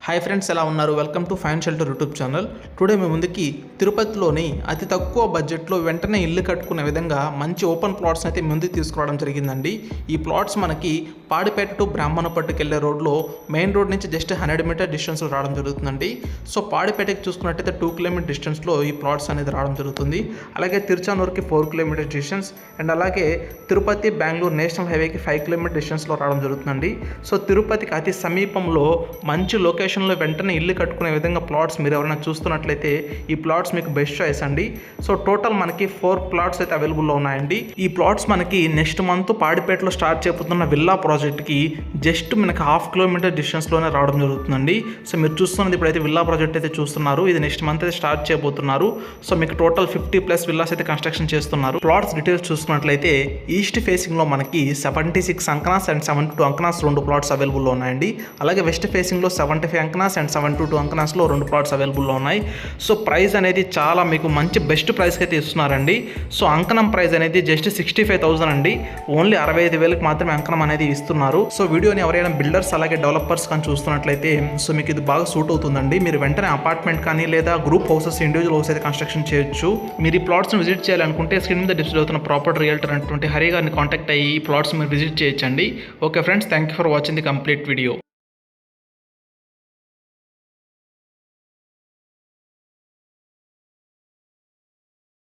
Hi friends, ఎలా ఉన్నారు? Welcome to fine shelter YouTube channel. Today మీ ముందుకి తిరుపతిలోని అతి తక్కువ బడ్జెట్లో వెంటనే ఇల్లు కట్టుకునే విధంగా మంచి ఓపెన్ ప్లాట్స్ అయితే ముందుకు తీసుకురావడం జరిగిందండి. ఈ ప్లాట్స్ మనకి పాడిపేట టు బ్రాహ్మణపట్టుకు వెళ్ళే రోడ్లో మెయిన్ రోడ్ నుంచి జస్ట్ 100 మీటర్ డిస్టెన్స్లో రావడం జరుగుతుందండి. సో పాడిపేటకి చూసుకున్నట్టయితే 2 కిలోమీటర్ డిస్టెన్స్లో ఈ ప్లాట్స్ అనేది రావడం జరుగుతుంది. అలాగే తిరుచానూరుకి 4 కిలోమీటర్ డిస్టెన్స్ అండ్ అలాగే తిరుపతి బెంగళూరు నేషనల్ హైవేకి 5 కిలోమీటర్ డిస్టెన్స్లో రావడం జరుగుతుందండి. సో తిరుపతికి అతి సమీపంలో మంచి లొకేషన్లో వెంటనే ఇల్లు కట్టుకునే విధంగా ప్లాట్స్ మీరు ఎవరైనా చూస్తున్నట్లయితే ఈ ప్లాట్స్ మీకు బెస్ట్ చాయిస్ అండి. సో టోటల్ మనకి 4 ప్లాట్స్ అయితే అవైలబుల్లో ఉన్నాయండి. ఈ ప్లాట్స్ మనకి నెక్స్ట్ మంత్ పాడిపేటలో స్టార్ట్ చేయబోతున్న విల్లా ప్రాజెక్ట్కి జస్ట్ మనకి 1/2 కిలోమీటర్ డిస్టెన్స్లోనే రావడం జరుగుతుందండి. సో మీరు చూస్తున్నది ఇప్పుడైతే విల్లా ప్రాజెక్ట్ అయితే చూస్తున్నారు. ఇది నెక్స్ట్ మంత్ అయితే స్టార్ట్ చేయబోతున్నారు. సో మీకు టోటల్ 50+ విల్లాస్ అయితే కన్స్ట్రక్షన్ చేస్తున్నారు. ప్లాట్స్ డీటెయిల్స్ చూసుకున్నట్లయితే ఈస్ట్ ఫేసింగ్లో మనకి 76 అంకనాస్ అండ్ 72 అంకనాస్ 2 ప్లాట్స్ అవైలబుల్లో ఉన్నాయండి. అలాగే వెస్ట్ ఫేసింగ్లో 75 అంకనాస్ అండ్ 72 అంకనాస్లో 2 ప్లాట్స్ అవైలబుల్లో ఉన్నాయి. సో ప్రైస్ అనేది చాలా మీకు మంచి బెస్ట్ ప్రైస్కి అయితే ఇస్తున్నారండి. సో అంకనం ప్రైస్ అనేది జస్ట్ 65,000 అండి. ఓన్లీ 65,000కి మాత్రమే అంకనం అనేది ఇస్తున్నారు. సో వీడియోని ఎవరైనా బిల్డర్స్ అలాగే డెవలపర్స్ కానీ చూస్తున్నట్లయితే సో మీకు ఇది బాగా సూట్ అవుతుందండి. మీరు వెంటనే అపార్ట్మెంట్ కానీ లేదా గ్రూప్ హౌసెస్, ఇండివిజువల్ హౌస్ అయితే కన్స్ట్రక్షన్ చేయొచ్చు. మీరు ఈ ప్లాట్స్ని విజిట్ చేయాలనుకుంటే స్క్రీన్ మీద డిస్ప్లే అవుతున్న ప్రాపర్టీ రియల్టర్ అనేటువంటి హరి గారిని కాంటాక్ట్ అయ్యి ఈ ప్లాట్స్ మీరు విజిట్ చేయొచ్చండి. Okay friends, thank you for watching the complete video.